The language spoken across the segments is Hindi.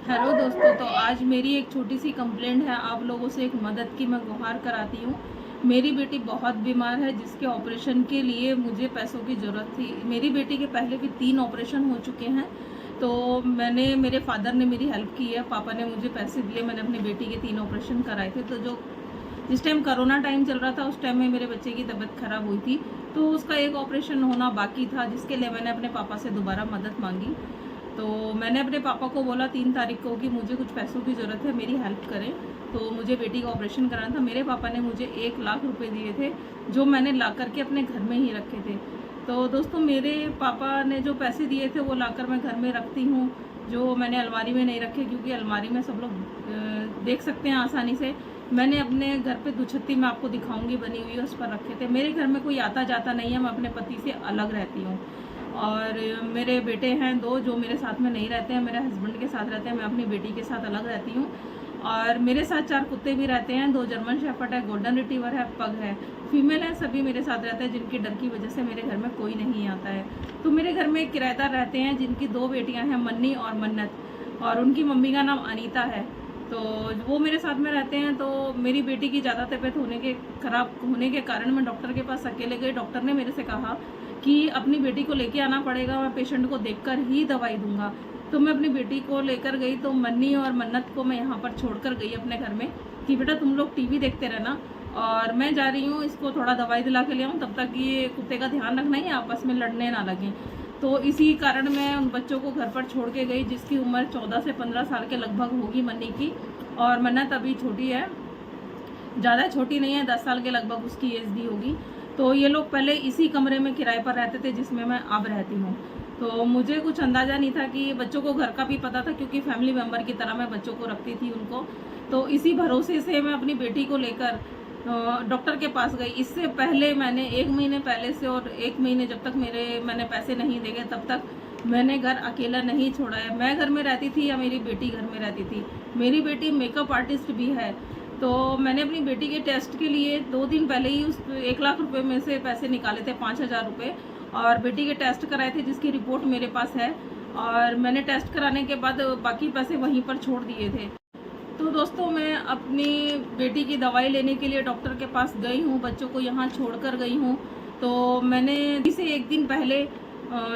हेलो दोस्तों, तो आज मेरी एक छोटी सी कंप्लेंट है। आप लोगों से एक मदद की मैं गुहार कराती हूँ। मेरी बेटी बहुत बीमार है, जिसके ऑपरेशन के लिए मुझे पैसों की ज़रूरत थी। मेरी बेटी के पहले भी 3 ऑपरेशन हो चुके हैं। तो मेरे फादर ने मेरी हेल्प की है, पापा ने मुझे पैसे दिए, मैंने अपनी बेटी के 3 ऑपरेशन कराए थे। तो जो जिस टाइम कोरोना टाइम चल रहा था, उस टाइम में मेरे बच्चे की तबीयत ख़राब हुई थी, तो उसका एक ऑपरेशन होना बाकी था, जिसके लिए मैंने अपने पापा से दोबारा मदद मांगी। तो मैंने अपने पापा को बोला 3 तारीख को कि मुझे कुछ पैसों की ज़रूरत है, मेरी हेल्प करें। तो मुझे बेटी का ऑपरेशन कराना था। मेरे पापा ने मुझे 1 लाख रुपए दिए थे, जो मैंने ला करके अपने घर में ही रखे थे। तो दोस्तों, मेरे पापा ने जो पैसे दिए थे वो लाकर मैं घर में रखती हूँ, जो मैंने अलमारी में नहीं रखे, क्योंकि अलमारी में सब लोग देख सकते हैं आसानी से। मैंने अपने घर पे दुछत्ती में आपको दिखाऊंगी बनी हुई, उस पर रखे थे। मेरे घर में कोई आता जाता नहीं है, मैं अपने पति से अलग रहती हूँ। और मेरे बेटे हैं 2 जो मेरे साथ में नहीं रहते हैं, मेरे हस्बैंड के साथ रहते हैं, मैं अपनी बेटी के साथ अलग रहती हूँ। और मेरे साथ 4 कुत्ते भी रहते हैं, 2 जर्मन शेफर्ड है, गोल्डन रिट्रीवर है, पग है, फीमेल है, सभी मेरे साथ रहते हैं, जिनके डर की वजह से मेरे घर में कोई नहीं आता है। तो मेरे घर में एक किराएदार रहते हैं, जिनकी 2 बेटियां हैं, मन्नी और मन्नत, और उनकी मम्मी का नाम अनीता है। तो वो मेरे साथ में रहते हैं। तो मेरी बेटी की ज़्यादा तबीयत खराब होने के कारण मैं डॉक्टर के पास अकेले गई। डॉक्टर ने मेरे से कहा कि अपनी बेटी को लेके आना पड़ेगा, मैं पेशेंट को देखकर ही दवाई दूंगा। तो मैं अपनी बेटी को लेकर गई। तो मन्नी और मन्नत को मैं यहाँ पर छोड़कर गई अपने घर में कि बेटा तुम लोग टीवी देखते रहना, और मैं जा रही हूँ, इसको थोड़ा दवाई दिला के ले आऊँ, तब तक ये कुत्ते का ध्यान रखना ही, आपस में लड़ने ना लगें। तो इसी कारण मैं उन बच्चों को घर पर छोड़ के गई, जिसकी उम्र 14 से 15 साल के लगभग होगी मन्नी की, और मन्नत अभी छोटी है, ज़्यादा छोटी नहीं है, 10 साल के लगभग उसकी एज दी होगी। तो ये लोग पहले इसी कमरे में किराए पर रहते थे, जिसमें मैं अब रहती हूँ। तो मुझे कुछ अंदाज़ा नहीं था कि बच्चों को घर का भी पता था, क्योंकि फैमिली मेम्बर की तरह मैं बच्चों को रखती थी उनको। तो इसी भरोसे से मैं अपनी बेटी को लेकर डॉक्टर के पास गई। इससे पहले मैंने 1 महीने पहले से, और 1 महीने जब तक मैंने पैसे नहीं देंगे तब तक मैंने घर अकेला नहीं छोड़ा है। मैं घर में रहती थी या मेरी बेटी घर में रहती थी। मेरी बेटी मेकअप आर्टिस्ट भी है। तो मैंने अपनी बेटी के टेस्ट के लिए 2 दिन पहले ही उस 1 लाख रुपए में से पैसे निकाले थे, 5,000 रुपये, और बेटी के टेस्ट कराए थे, जिसकी रिपोर्ट मेरे पास है। और मैंने टेस्ट कराने के बाद बाकी पैसे वहीं पर छोड़ दिए थे। तो दोस्तों, मैं अपनी बेटी की दवाई लेने के लिए डॉक्टर के पास गई हूँ, बच्चों को यहाँ छोड़कर गई हूँ। तो मैंने इसे 1 दिन पहले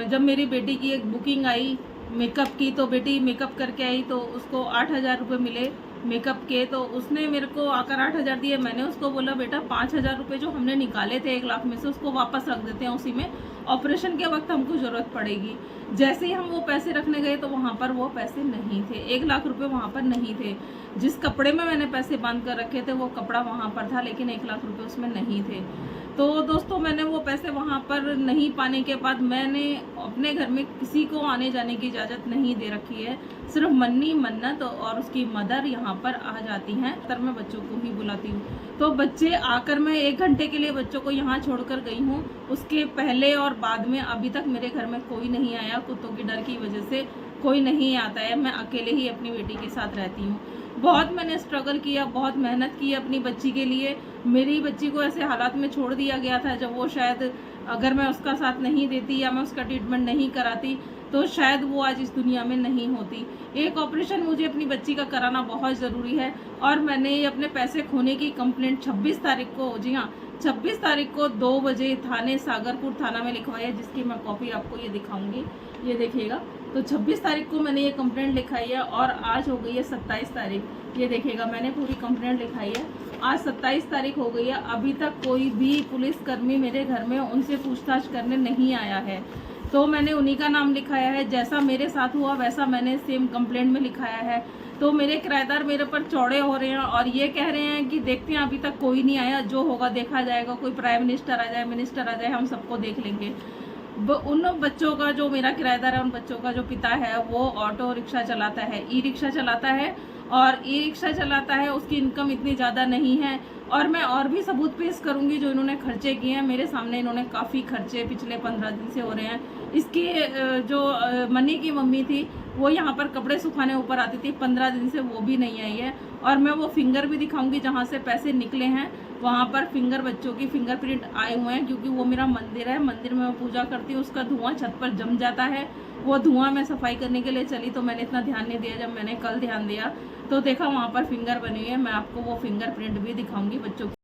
जब मेरी बेटी की एक बुकिंग आई मेकअप की, तो बेटी मेकअप करके आई, तो उसको 8,000 रुपये मिले मेकअप के। तो उसने मेरे को आकर 8,000 दिए। मैंने उसको बोला बेटा 5,000 रुपये जो हमने निकाले थे 1 लाख में से, उसको वापस रख देते हैं, उसी में ऑपरेशन के वक्त हमको ज़रूरत पड़ेगी। जैसे ही हम वो पैसे रखने गए, तो वहाँ पर वो पैसे नहीं थे, 1 लाख रुपये वहाँ पर नहीं थे। जिस कपड़े में मैंने पैसे बांध कर रखे थे वो कपड़ा वहाँ पर था, लेकिन 1 लाख रुपये उसमें नहीं थे। तो दोस्तों, मैंने वो पैसे वहाँ पर नहीं पाने के बाद मैंने अपने घर में किसी को आने जाने की इजाज़त नहीं दे रखी है। सिर्फ मन्नी, मन्नत और उसकी मदर यहाँ पर आ जाती हैं, तर मैं बच्चों को ही बुलाती हूँ। तो बच्चे आकर, मैं 1 घंटे के लिए बच्चों को यहाँ छोड़कर गई हूँ। उसके पहले और बाद में अभी तक मेरे घर में कोई नहीं आया, कुत्तों की डर की वजह से कोई नहीं आता है। मैं अकेले ही अपनी बेटी के साथ रहती हूँ। बहुत मैंने स्ट्रगल किया, बहुत मेहनत की अपनी बच्ची के लिए। मेरी बच्ची को ऐसे हालात में छोड़ दिया गया था, जब वो शायद, अगर मैं उसका साथ नहीं देती या मैं उसका ट्रीटमेंट नहीं कराती, तो शायद वो आज इस दुनिया में नहीं होती। एक ऑपरेशन मुझे अपनी बच्ची का कराना बहुत ज़रूरी है, और मैंने अपने पैसे खोने की कंप्लेंट 26 तारीख को, जी हाँ 26 तारीख को 2 बजे थाने, सागरपुर थाना में लिखवाई है, जिसकी मैं कॉपी आपको ये दिखाऊंगी, ये देखिएगा। तो 26 तारीख को मैंने ये कंप्लेंट लिखाई है, और आज हो गई है 27 तारीख। ये देखिएगा, मैंने पूरी कंप्लेंट लिखाई है, आज 27 तारीख हो गई है। अभी तक कोई भी पुलिसकर्मी मेरे घर में उनसे पूछताछ करने नहीं आया है। तो मैंने उन्हीं का नाम लिखाया है, जैसा मेरे साथ हुआ वैसा मैंने सेम कंप्लेंट में लिखाया है। तो मेरे किराएदार मेरे पर चौड़े हो रहे हैं, और ये कह रहे हैं कि देखते हैं, अभी तक कोई नहीं आया, जो होगा देखा जाएगा, कोई प्राइम मिनिस्टर आ जाए, मिनिस्टर आ जाए, हम सबको देख लेंगे। उन बच्चों का, जो मेरा किराएदार है, उन बच्चों का जो पिता है वो ऑटो रिक्शा चलाता है, ई रिक्शा चलाता है, और ई रिक्शा चलाता है, उसकी इनकम इतनी ज़्यादा नहीं है। और मैं और भी सबूत पेश करूंगी जो इन्होंने खर्चे किए हैं मेरे सामने। इन्होंने काफ़ी खर्चे पिछले 15 दिन से हो रहे हैं। इसकी जो मनी की मम्मी थी, वो यहाँ पर कपड़े सुखाने ऊपर आती थी, 15 दिन से वो भी नहीं आई है। और मैं वो फिंगर भी दिखाऊंगी जहाँ से पैसे निकले हैं, वहाँ पर फिंगर, बच्चों की फिंगरप्रिंट आए हुए हैं, क्योंकि वो मेरा मंदिर है, मंदिर में मैं पूजा करती हूँ, उसका धुआं छत पर जम जाता है। वो धुआं मैं सफाई करने के लिए चली तो मैंने इतना ध्यान नहीं दिया, जब मैंने कल ध्यान दिया तो देखा वहाँ पर फिंगर बनी हुई है। मैं आपको वो फिंगरप्रिंट भी दिखाऊंगी बच्चों की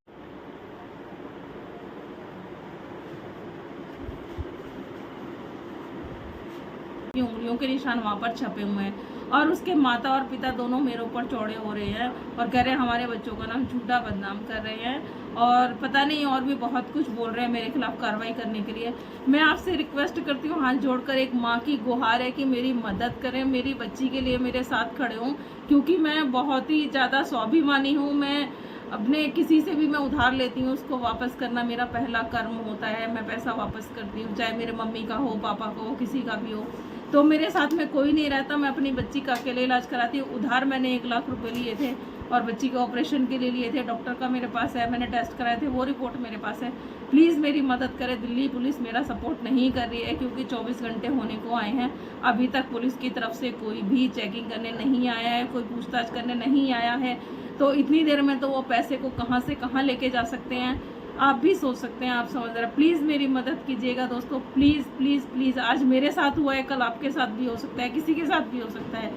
उंगलियों के निशान वहाँ पर छपे हुए हैं। और उसके माता और पिता दोनों मेरे ऊपर चौड़े हो रहे हैं और कह रहे हैं हमारे बच्चों का नाम झूठा बदनाम कर रहे हैं, और पता नहीं और भी बहुत कुछ बोल रहे हैं मेरे खिलाफ कार्रवाई करने के लिए। मैं आपसे रिक्वेस्ट करती हूँ, हाथ जोड़कर एक माँ की गुहार है कि मेरी मदद करें, मेरी बच्ची के लिए मेरे साथ खड़े हों, क्योंकि मैं बहुत ही ज़्यादा स्वाभिमानी हूँ। मैं अपने किसी से भी मैं उधार लेती हूँ, उसको वापस करना मेरा पहला कर्म होता है। मैं पैसा वापस करती हूँ, चाहे मेरे मम्मी का हो, पापा का हो, किसी का भी हो। तो मेरे साथ में कोई नहीं रहता, मैं अपनी बच्ची का अकेले इलाज कराती हूँ। उधार मैंने 1 लाख रुपए लिए थे और बच्ची के ऑपरेशन के लिए लिए थे। डॉक्टर का मेरे पास है, मैंने टेस्ट कराए थे, वो रिपोर्ट मेरे पास है। प्लीज़ मेरी मदद करें। दिल्ली पुलिस मेरा सपोर्ट नहीं कर रही है, क्योंकि 24 घंटे होने को आए हैं, अभी तक पुलिस की तरफ से कोई भी चेकिंग करने नहीं आया है, कोई पूछताछ करने नहीं आया है। तो इतनी देर में तो वो पैसे को कहाँ से कहाँ लेके जा सकते हैं, आप भी सोच सकते हैं, आप समझ रहे हैं। प्लीज़ मेरी मदद कीजिएगा दोस्तों, प्लीज़ प्लीज़ प्लीज़। आज मेरे साथ हुआ है, कल आपके साथ भी हो सकता है, किसी के साथ भी हो सकता है।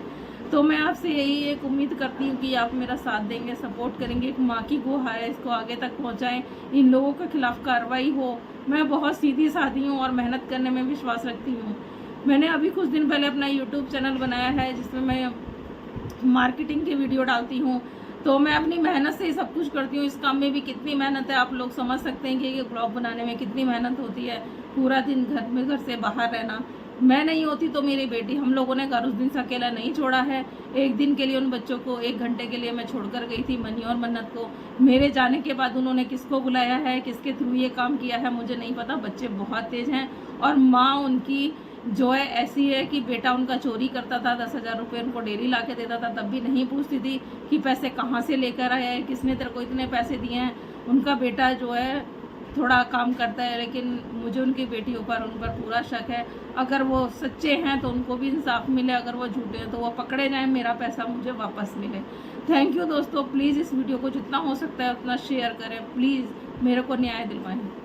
तो मैं आपसे यही एक उम्मीद करती हूँ कि आप मेरा साथ देंगे, सपोर्ट करेंगे। एक माँ की गुहार है, इसको आगे तक पहुँचाएँ, इन लोगों के खिलाफ कार्रवाई हो। मैं बहुत सीधी सादी हूँ और मेहनत करने में विश्वास रखती हूँ। मैंने अभी कुछ दिन पहले अपना यूट्यूब चैनल बनाया है, जिसमें मैं मार्केटिंग की वीडियो डालती हूँ। तो मैं अपनी मेहनत से ही सब कुछ करती हूँ। इस काम में भी कितनी मेहनत है, आप लोग समझ सकते हैं कि ये ब्लॉग बनाने में कितनी मेहनत होती है। पूरा दिन घर से बाहर रहना, मैं नहीं होती तो मेरी बेटी, हम लोगों ने घर उस दिन से अकेला नहीं छोड़ा है। एक दिन के लिए उन बच्चों को, 1 घंटे के लिए मैं छोड़कर गई थी, मनी और मन्नत को। मेरे जाने के बाद उन्होंने किसको बुलाया है, किसके थ्रू ये काम किया है, मुझे नहीं पता। बच्चे बहुत तेज़ हैं और माँ उनकी जो है ऐसी है कि बेटा उनका चोरी करता था, 10,000 रुपये उनको डेली ला के देता था, तब भी नहीं पूछती थी कि पैसे कहाँ से लेकर आया है, किसने तेरे को इतने पैसे दिए हैं। उनका बेटा जो है थोड़ा काम करता है, लेकिन मुझे उनकी बेटियों पर, उन पर पूरा शक है। अगर वो सच्चे हैं तो उनको भी इंसाफ मिले, अगर वो झूठे हैं तो वो पकड़े जाएं, मेरा पैसा मुझे वापस मिले। थैंक यू दोस्तों, प्लीज़ इस वीडियो को जितना हो सकता है उतना शेयर करें, प्लीज़ मेरे को न्याय दिलवाएं।